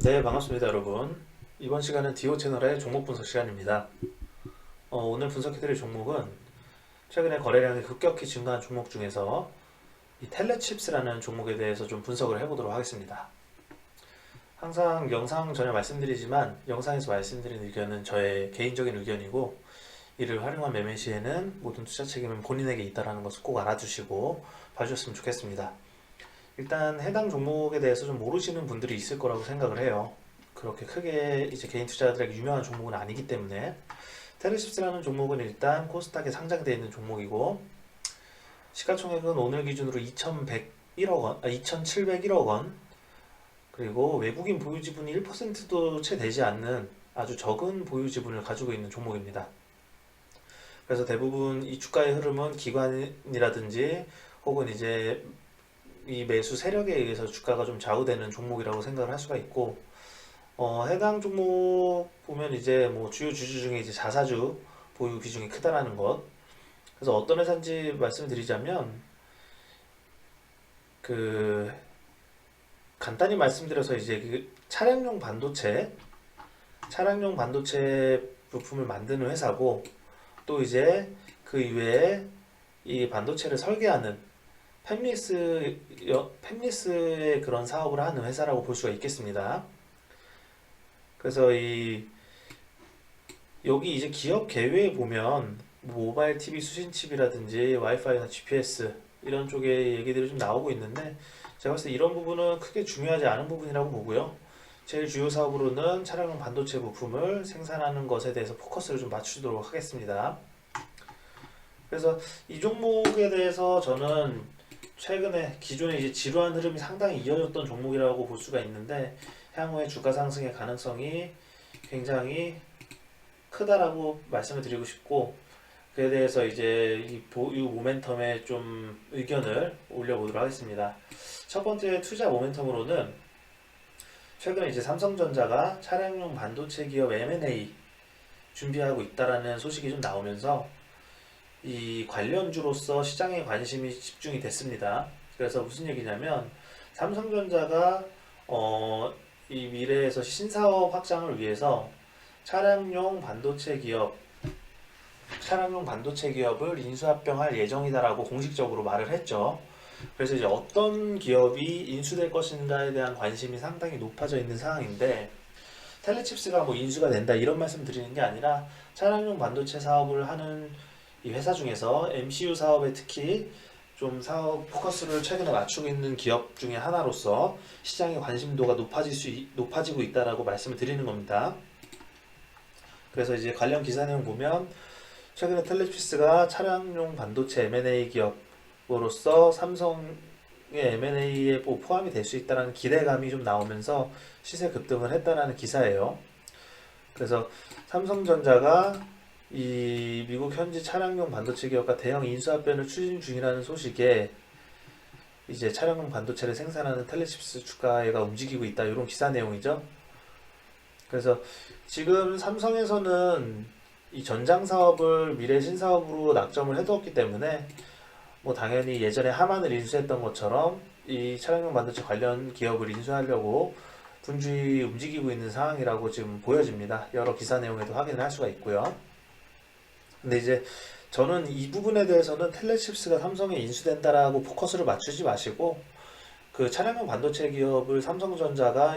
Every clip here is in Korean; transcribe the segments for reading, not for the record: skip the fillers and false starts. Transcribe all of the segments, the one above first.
네, 반갑습니다, 여러분. 이번 시간은 디오 채널의 종목 분석 시간입니다. 오늘 분석해드릴 종목은 최근에 거래량이 급격히 증가한 종목 중에서 이 텔레칩스라는 종목에 대해서 좀 분석을 해보도록 하겠습니다. 항상 영상 전에 말씀드리지만 영상에서 말씀드린 의견은 저의 개인적인 의견이고 이를 활용한 매매 시에는 모든 투자 책임은 본인에게 있다는 것을 꼭 알아두시고 봐주셨으면 좋겠습니다. 일단 해당 종목에 대해서 좀 모르시는 분들이 있을 거라고 생각을 해요. 그렇게 크게 이제 개인 투자자들에게 유명한 종목은 아니기 때문에 텔레십스라는 종목은 일단 코스닥에 상장되어 있는 종목이고 시가총액은 오늘 기준으로 2,101억 원, 2,701억 원, 그리고 외국인 보유 지분이 1%도 채 되지 않는 아주 적은 보유 지분을 가지고 있는 종목입니다. 그래서 대부분 이 주가의 흐름은 기관이라든지 혹은 이제 이 매수 세력에 의해서 주가가 좀 좌우되는 종목이라고 생각을 할 수가 있고, 해당 종목 보면 이제 뭐 주요 주주 중에 이제 자사주 보유 비중이 크다라는 것. 그래서 어떤 회사인지 말씀드리자면, 그, 간단히 말씀드려서 이제 그 차량용 반도체 부품을 만드는 회사고, 또 이제 그 이외에 이 반도체를 설계하는 팹리스의 그런 사업을 하는 회사라고 볼 수가 있겠습니다. 그래서 여기 이제 기업 계획에 보면 모바일 TV 수신 칩이라든지 와이파이나 GPS 이런 쪽의 얘기들이 좀 나오고 있는데 제가 봤을 때 이런 부분은 크게 중요하지 않은 부분이라고 보고요. 제일 주요 사업으로는 차량용 반도체 부품을 생산하는 것에 대해서 포커스를 좀 맞추도록 하겠습니다. 그래서 이 종목에 대해서 저는 최근에 기존에 이제 지루한 흐름이 상당히 이어졌던 종목이라고 볼 수가 있는데 향후에 주가 상승의 가능성이 굉장히 크다라고 말씀을 드리고 싶고 그에 대해서 이제 이 보유 모멘텀에 좀 의견을 올려보도록 하겠습니다. 첫 번째 투자 모멘텀으로는 최근에 이제 삼성전자가 차량용 반도체 기업 M&A 준비하고 있다라는 소식이 좀 나오면서 이 관련주로서 시장에 관심이 집중이 됐습니다. 그래서 무슨 얘기냐면 삼성전자가 이 미래에서 신사업 확장을 위해서 차량용 반도체 기업을 인수합병할 예정이다라고 공식적으로 말을 했죠. 그래서 이제 어떤 기업이 인수될 것인가에 대한 관심이 상당히 높아져 있는 상황인데 텔레칩스가 뭐 인수가 된다 이런 말씀 드리는 게 아니라 차량용 반도체 사업을 하는 이 회사 중에서 MCU 사업에 특히 좀 사업 포커스를 최근에 맞추고 있는 기업 중에 하나로서 시장의 관심도가 높아지고 있다라고 말씀을 드리는 겁니다. 그래서 이제 관련 기사 내용 보면 최근에 텔레피스가 차량용 반도체 M&A 기업으로서 삼성의 M&A에 포함이 될 수 있다는 기대감이 좀 나오면서 시세 급등을 했다는 기사예요. 그래서 삼성전자가 이 미국 현지 차량용 반도체 기업과 대형 인수합병을 추진 중이라는 소식에 이제 차량용 반도체를 생산하는 텔레칩스 주가가 움직이고 있다 이런 기사 내용이죠. 그래서 지금 삼성에서는 이 전장 사업을 미래 신사업으로 낙점을 해두었기 때문에 뭐 당연히 예전에 하만을 인수했던 것처럼 이 차량용 반도체 관련 기업을 인수하려고 분주히 움직이고 있는 상황이라고 지금 보여집니다. 여러 기사 내용에도 확인을 할 수가 있고요. 근데 이제 저는 이 부분에 대해서는 텔레칩스가 삼성에 인수된다라고 포커스를 맞추지 마시고 그 차량용 반도체 기업을 삼성전자가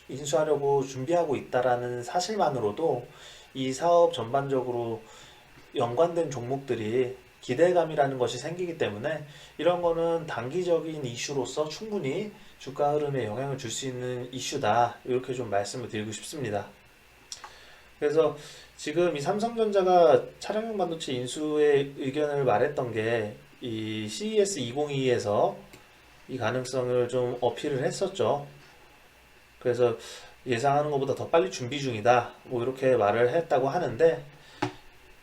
인수하려고 준비하고 있다라는 사실만으로도 이 사업 전반적으로 연관된 종목들이 기대감이라는 것이 생기기 때문에 이런 거는 단기적인 이슈로서 충분히 주가 흐름에 영향을 줄 수 있는 이슈다 이렇게 좀 말씀을 드리고 싶습니다. 그래서 지금 이 삼성전자가 차량용 반도체 인수의 의견을 말했던 게 이 CES 2022에서 이 가능성을 좀 어필을 했었죠. 그래서 예상하는 것보다 더 빨리 준비 중이다. 뭐 이렇게 말을 했다고 하는데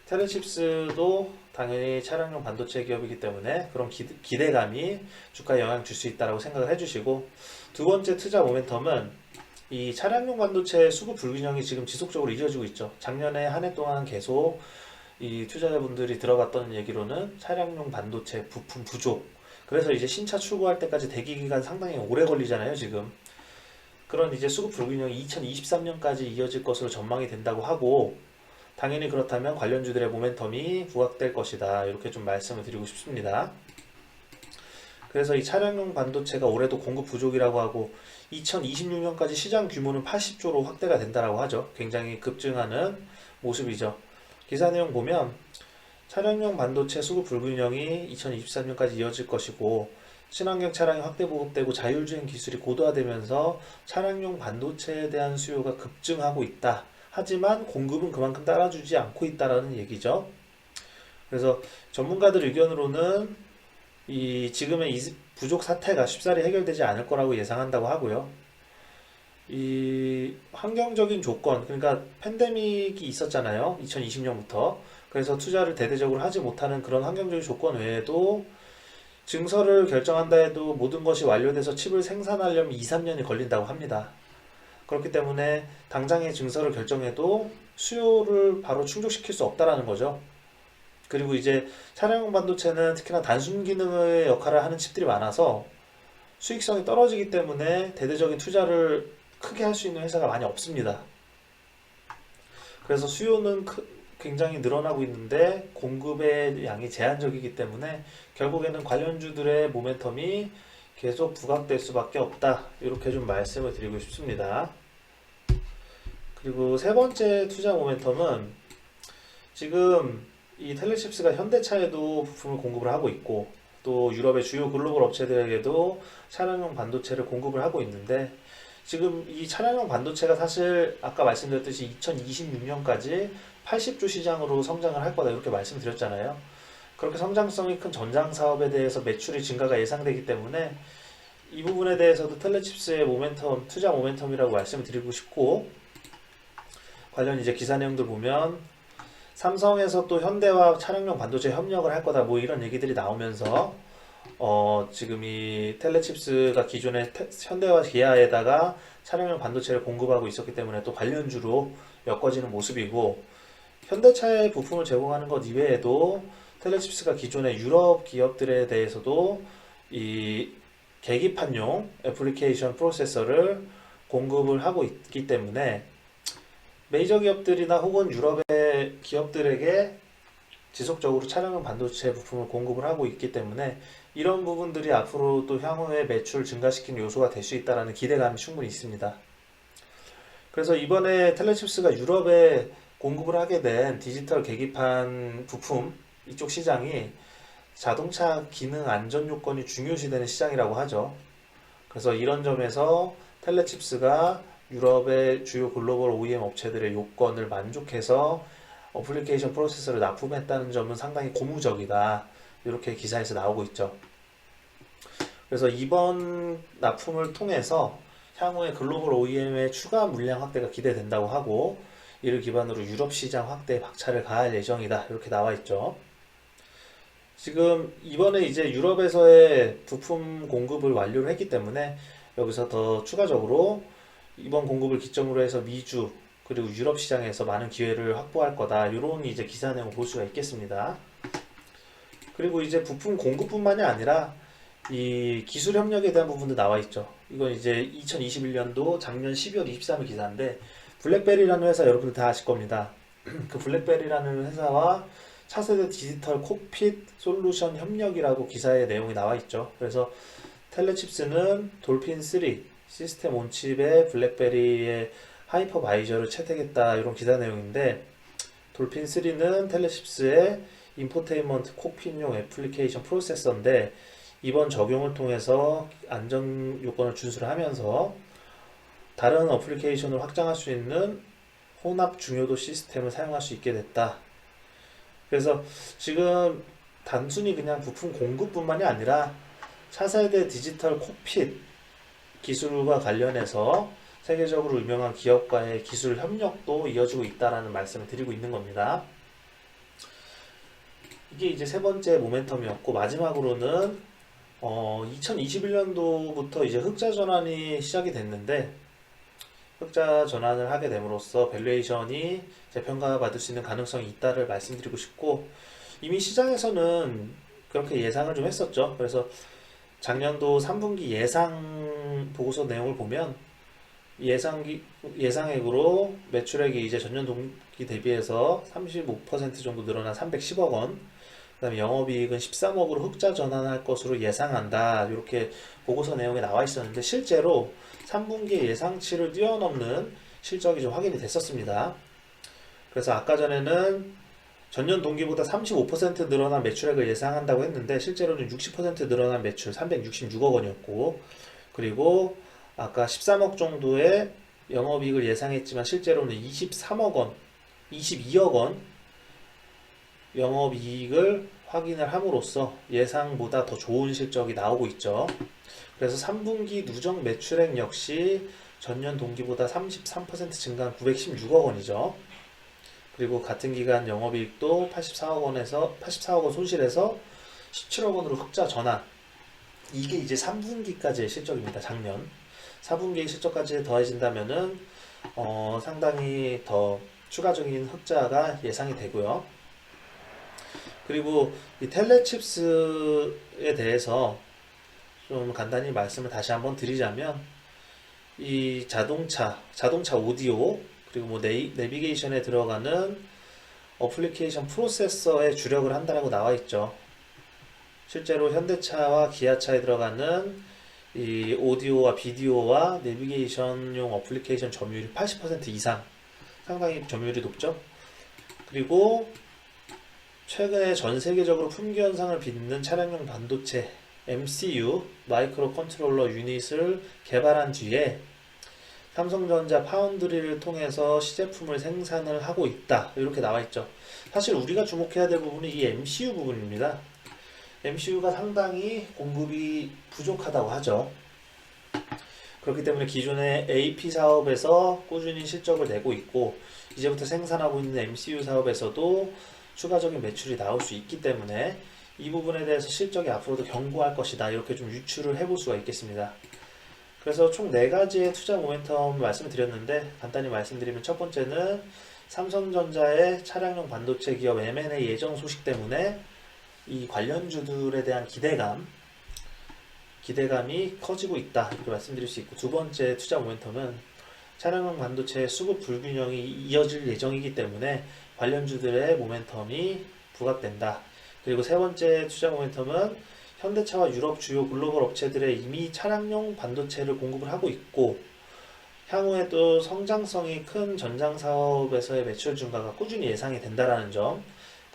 텔레칩스도 당연히 차량용 반도체 기업이기 때문에 그런 기대감이 주가에 영향 줄 수 있다고 생각을 해주시고 두 번째 투자 모멘텀은 이 차량용 반도체 수급 불균형이 지금 지속적으로 이어지고 있죠. 작년에 한 해 동안 계속 이 투자자분들이 들어갔던 얘기로는 차량용 반도체 부품 부족. 그래서 이제 신차 출고할 때까지 대기 기간 상당히 오래 걸리잖아요, 지금. 그런 이제 수급 불균형이 2023년까지 이어질 것으로 전망이 된다고 하고, 당연히 그렇다면 관련주들의 모멘텀이 부각될 것이다. 이렇게 좀 말씀을 드리고 싶습니다. 그래서 이 차량용 반도체가 올해도 공급 부족이라고 하고 2026년까지 시장 규모는 80조로 확대가 된다고 하죠. 굉장히 급증하는 모습이죠. 기사 내용 보면 차량용 반도체 수급 불균형이 2023년까지 이어질 것이고, 친환경 차량이 확대 보급되고 자율주행 기술이 고도화되면서 차량용 반도체에 대한 수요가 급증하고 있다. 하지만 공급은 그만큼 따라주지 않고 있다라는 얘기죠. 그래서 전문가들 의견으로는 이 지금의 이 부족 사태가 쉽사리 해결되지 않을 거라고 예상한다고 하고요. 이 환경적인 조건, 그러니까 팬데믹이 있었잖아요. 2020년부터. 그래서 투자를 대대적으로 하지 못하는 그런 환경적인 조건 외에도 증설을 결정한다 해도 모든 것이 완료돼서 칩을 생산하려면 2, 3년이 걸린다고 합니다. 그렇기 때문에 당장의 증설을 결정해도 수요를 바로 충족시킬 수 없다라는 거죠. 그리고 이제 차량용 반도체는 특히나 단순 기능의 역할을 하는 칩들이 많아서 수익성이 떨어지기 때문에 대대적인 투자를 크게 할 수 있는 회사가 많이 없습니다. 그래서 수요는 굉장히 늘어나고 있는데 공급의 양이 제한적이기 때문에 결국에는 관련주들의 모멘텀이 계속 부각될 수밖에 없다. 이렇게 좀 말씀을 드리고 싶습니다. 그리고 세 번째 투자 모멘텀은 지금 이 텔레칩스가 현대차에도 부품을 공급을 하고 있고 또 유럽의 주요 글로벌 업체들에게도 차량용 반도체를 공급을 하고 있는데, 지금 이 차량용 반도체가 사실 아까 말씀드렸듯이 2026년까지 80조 시장으로 성장을 할 거다 이렇게 말씀드렸잖아요. 그렇게 성장성이 큰 전장 사업에 대해서 매출이 증가가 예상되기 때문에 이 부분에 대해서도 텔레칩스의 모멘텀, 투자 모멘텀이라고 말씀을 드리고 싶고, 관련 이제 기사 내용들 보면 삼성에서 또 현대와 차량용 반도체 협력을 할 거다 뭐 이런 얘기들이 나오면서 지금 이 텔레칩스가 기존에 현대와 기아에다가 차량용 반도체를 공급하고 있었기 때문에 또 관련주로 엮어지는 모습이고, 현대차의 부품을 제공하는 것 이외에도 텔레칩스가 기존의 유럽 기업들에 대해서도 이 계기판용 애플리케이션 프로세서를 공급을 하고 있기 때문에 메이저 기업들이나 혹은 유럽의 기업들에게 지속적으로 차량용 반도체 부품을 공급을 하고 있기 때문에 이런 부분들이 앞으로 또 향후에 매출 증가시키는 요소가 될 수 있다는 기대감이 충분히 있습니다. 그래서 이번에 텔레칩스가 유럽에 공급을 하게 된 디지털 계기판 부품 이쪽 시장이 자동차 기능 안전 요건이 중요시되는 시장이라고 하죠. 그래서 이런 점에서 텔레칩스가 유럽의 주요 글로벌 OEM 업체들의 요건을 만족해서 어플리케이션 프로세서를 납품했다는 점은 상당히 고무적이다. 이렇게 기사에서 나오고 있죠. 그래서 이번 납품을 통해서 향후에 글로벌 OEM의 추가 물량 확대가 기대된다고 하고, 이를 기반으로 유럽 시장 확대에 박차를 가할 예정이다. 이렇게 나와 있죠. 지금 이번에 이제 유럽에서의 부품 공급을 완료를 했기 때문에 여기서 더 추가적으로 이번 공급을 기점으로 해서 미주 그리고 유럽 시장에서 많은 기회를 확보할 거다. 이런 이제 기사 내용을 볼 수가 있겠습니다. 그리고 이제 부품 공급뿐만이 아니라 이 기술 협력에 대한 부분도 나와 있죠. 이건 이제 2021년도 작년 12월 23일 기사인데, 블랙베리라는 회사 여러분들 다 아실 겁니다. 그 블랙베리라는 회사와 차세대 디지털 콕핏 솔루션 협력이라고 기사의 내용이 나와 있죠. 그래서 텔레칩스는 돌핀3 시스템 온칩에 블랙베리의 하이퍼바이저를 채택했다 이런 기사 내용인데, 돌핀3는 텔레칩스의 인포테인먼트 콕핏용 애플리케이션 프로세서인데 이번 적용을 통해서 안전 요건을 준수를 하면서 다른 어플리케이션을 확장할 수 있는 혼합 중요도 시스템을 사용할 수 있게 됐다. 그래서 지금 단순히 그냥 부품 공급뿐만이 아니라 차세대 디지털 콕핏 기술과 관련해서 세계적으로 유명한 기업과의 기술 협력도 이어지고 있다라는 말씀을 드리고 있는 겁니다. 이게 이제 세 번째 모멘텀이었고, 마지막으로는 2021년도부터 이제 흑자 전환이 시작이 됐는데, 흑자 전환을 하게 됨으로써 밸류에이션이 재평가받을 수 있는 가능성이 있다를 말씀드리고 싶고, 이미 시장에서는 그렇게 예상을 좀 했었죠. 그래서 작년도 3분기 예상 보고서 내용을 보면 예상액으로 매출액이 이제 전년 동기 대비해서 35% 정도 늘어난 310억 원. 그다음에 영업이익은 13억으로 흑자 전환할 것으로 예상한다. 이렇게 보고서 내용에 나와 있었는데 실제로 3분기의 예상치를 뛰어넘는 실적이 좀 확인이 됐었습니다. 그래서 아까 전에는 전년 동기보다 35% 늘어난 매출액을 예상한다고 했는데 실제로는 60% 늘어난 매출 366억 원이었고, 그리고 아까 13억 정도의 영업이익을 예상했지만 실제로는 23억 원, 22억 원 영업이익을 확인을 함으로써 예상보다 더 좋은 실적이 나오고 있죠. 그래서 3분기 누적 매출액 역시 전년 동기보다 33% 증가한 916억 원이죠. 그리고 같은 기간 영업이익도 84억 원 손실해서 17억 원으로 흑자 전환. 이게 이제 3분기까지의 실적입니다. 작년 4분기의 실적까지 더해진다면은 상당히 더 추가적인 흑자가 예상이 되고요. 그리고 이 텔레칩스에 대해서 좀 간단히 말씀을 다시 한번 드리자면, 이 자동차 오디오, 그리고 뭐 내비게이션에 들어가는 어플리케이션 프로세서에 주력을 한다라고 나와 있죠. 실제로 현대차와 기아차에 들어가는 이 오디오와 비디오와 내비게이션용 어플리케이션 점유율이 80% 이상, 상당히 점유율이 높죠. 그리고 최근에 전 세계적으로 품귀 현상을 빚는 차량용 반도체 MCU 마이크로 컨트롤러 유닛을 개발한 뒤에 삼성전자 파운드리를 통해서 시제품을 생산을 하고 있다, 이렇게 나와 있죠. 사실 우리가 주목해야 될 부분은 이 MCU 부분입니다. MCU가 상당히 공급이 부족하다고 하죠. 그렇기 때문에 기존의 AP 사업에서 꾸준히 실적을 내고 있고, 이제부터 생산하고 있는 MCU 사업에서도 추가적인 매출이 나올 수 있기 때문에 이 부분에 대해서 실적이 앞으로도 견고할 것이다, 이렇게 좀 유추를 해볼 수가 있겠습니다. 그래서 총 4가지의 투자 모멘텀 말씀을 드렸는데, 간단히 말씀드리면 첫 번째는 삼성전자의 차량용 반도체 기업 M&A 예정 소식 때문에 이 관련주들에 대한 기대감이 커지고 있다, 이렇게 말씀드릴 수 있고, 두 번째 투자 모멘텀은 차량용 반도체 수급 불균형이 이어질 예정이기 때문에 관련주들의 모멘텀이 부각된다. 그리고 세 번째 투자 모멘텀은 현대차와 유럽 주요 글로벌 업체들의 이미 차량용 반도체를 공급을 하고 있고, 향후에 또 성장성이 큰 전장 사업에서의 매출 증가가 꾸준히 예상이 된다라는 점,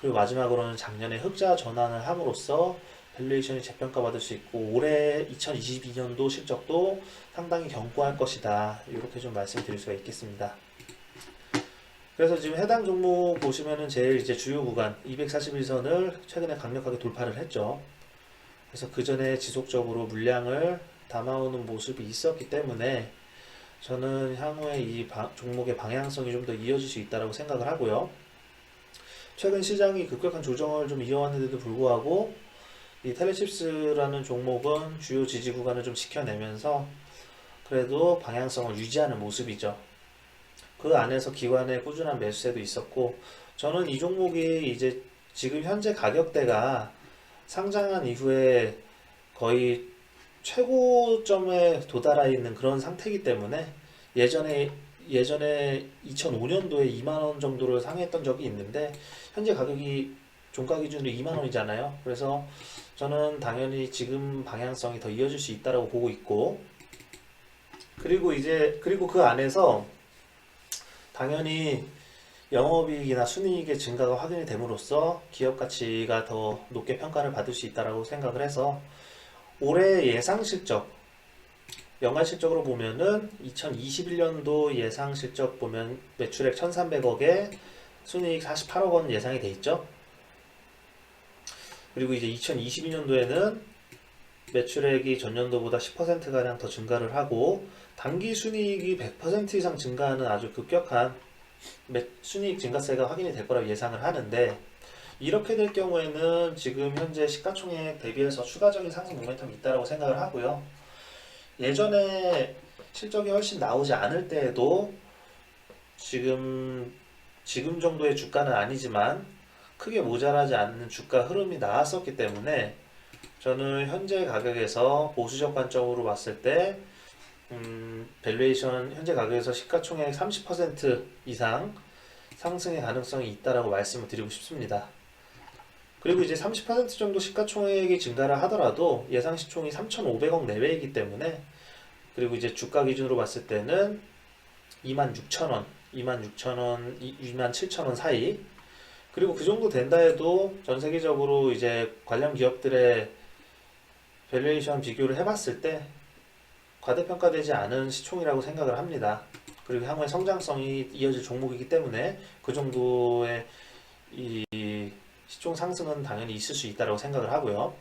그리고 마지막으로는 작년에 흑자 전환을 함으로써 밸류에이션이 재평가받을 수 있고 올해 2022년도 실적도 상당히 견고할 것이다, 이렇게 좀 말씀드릴 수가 있겠습니다. 그래서 지금 해당 종목 보시면은 제일 이제 주요 구간 241선을 최근에 강력하게 돌파를 했죠. 그래서 그 전에 지속적으로 물량을 담아오는 모습이 있었기 때문에 저는 향후에 이 종목의 방향성이 좀 더 이어질 수 있다고 생각을 하고요. 최근 시장이 급격한 조정을 좀 이어왔는데도 불구하고 이 텔레칩스라는 종목은 주요 지지 구간을 좀 지켜내면서 그래도 방향성을 유지하는 모습이죠. 그 안에서 기관의 꾸준한 매수세도 있었고, 저는 이 종목이 이제 지금 현재 가격대가 상장한 이후에 거의 최고점에 도달해 있는 그런 상태이기 때문에 예전에 2005년도에 2만원 정도를 상회했던 적이 있는데 현재 가격이 종가 기준으로 2만원이잖아요. 그래서 저는 당연히 지금 방향성이 더 이어질 수 있다고 보고 있고, 그리고 그 안에서 당연히 영업이익이나 순이익의 증가가 확인이 됨으로써 기업 가치가 더 높게 평가를 받을 수 있다고 생각을 해서 올해 예상 실적, 연간 실적으로 보면은 2021년도 예상 실적 보면 매출액 1,300억에 순이익 48억 원 예상이 돼 있죠. 그리고 이제 2022년도에는 매출액이 전년도보다 10%가량 더 증가를 하고 단기 순이익이 100% 이상 증가하는 아주 급격한 순이익 증가세가 확인이 될 거라고 예상을 하는데, 이렇게 될 경우에는 지금 현재 시가총액 대비해서 추가적인 상승 모멘텀이 있다고 생각을 하고요. 예전에 실적이 훨씬 나오지 않을 때에도 지금 정도의 주가는 아니지만 크게 모자라지 않는 주가 흐름이 나왔었기 때문에 저는 현재 가격에서 보수적 관점으로 봤을 때 밸류에이션 현재 가격에서 시가총액 30% 이상 상승의 가능성이 있다라고 말씀을 드리고 싶습니다. 그리고 이제 30% 정도 시가총액이 증가를 하더라도 예상 시총이 3,500억 내외이기 때문에, 그리고 이제 주가 기준으로 봤을 때는 26,000원, 26,000원, 27,000원 사이. 그리고 그 정도 된다 해도 전 세계적으로 이제 관련 기업들의 밸류에이션 비교를 해봤을 때 과대평가되지 않은 시총이라고 생각을 합니다. 그리고 향후에 성장성이 이어질 종목이기 때문에 그 정도의 이 시총 상승은 당연히 있을 수 있다고 생각을 하고요.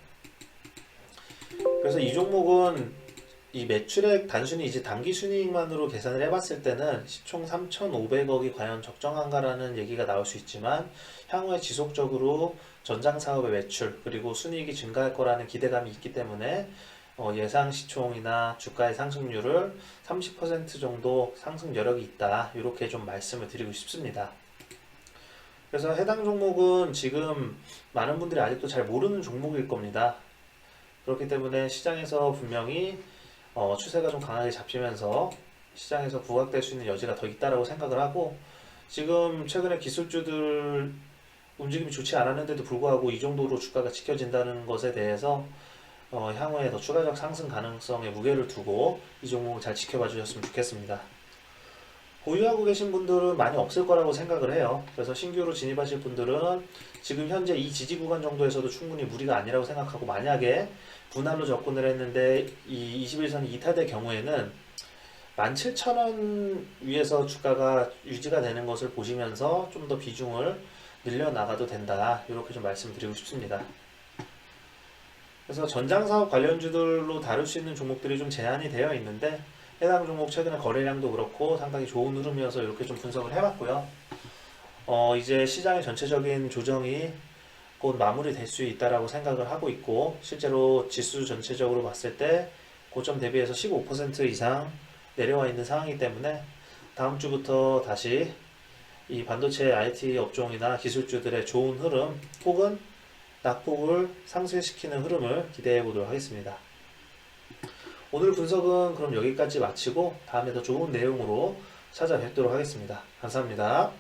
그래서 이 종목은 이 매출액 단순히 이제 단기 순이익만으로 계산을 해봤을 때는 시총 3,500억이 과연 적정한가라는 얘기가 나올 수 있지만, 향후에 지속적으로 전장 사업의 매출 그리고 순이익이 증가할 거라는 기대감이 있기 때문에 예상 시총이나 주가의 상승률을 30% 정도 상승 여력이 있다, 이렇게 좀 말씀을 드리고 싶습니다. 그래서 해당 종목은 지금 많은 분들이 아직도 잘 모르는 종목일 겁니다. 그렇기 때문에 시장에서 분명히 추세가 좀 강하게 잡히면서 시장에서 부각될 수 있는 여지가 더 있다라고 생각을 하고, 지금 최근에 기술주들 움직임이 좋지 않았는데도 불구하고 이 정도로 주가가 지켜진다는 것에 대해서 향후에 더 추가적 상승 가능성에 무게를 두고 이 종목을 잘 지켜봐 주셨으면 좋겠습니다. 보유하고 계신 분들은 많이 없을 거라고 생각을 해요. 그래서 신규로 진입하실 분들은 지금 현재 이 지지 구간 정도에서도 충분히 무리가 아니라고 생각하고, 만약에 분할로 접근을 했는데 이 21선이 이탈될 경우에는 17,000원 위에서 주가가 유지가 되는 것을 보시면서 좀 더 비중을 늘려나가도 된다, 이렇게 좀 말씀드리고 싶습니다. 그래서 전장사업 관련주들로 다룰 수 있는 종목들이 좀 제한이 되어 있는데, 해당 종목 최근에 거래량도 그렇고 상당히 좋은 흐름이어서 이렇게 좀 분석을 해봤고요. 이제 시장의 전체적인 조정이 곧 마무리될 수 있다라고 생각을 하고 있고, 실제로 지수 전체적으로 봤을 때 고점 대비해서 15% 이상 내려와 있는 상황이기 때문에 다음 주부터 다시 이 반도체 IT 업종이나 기술주들의 좋은 흐름 혹은 낙폭을 상쇄시키는 흐름을 기대해 보도록 하겠습니다. 오늘 분석은 그럼 여기까지 마치고 다음에 더 좋은 내용으로 찾아뵙도록 하겠습니다. 감사합니다.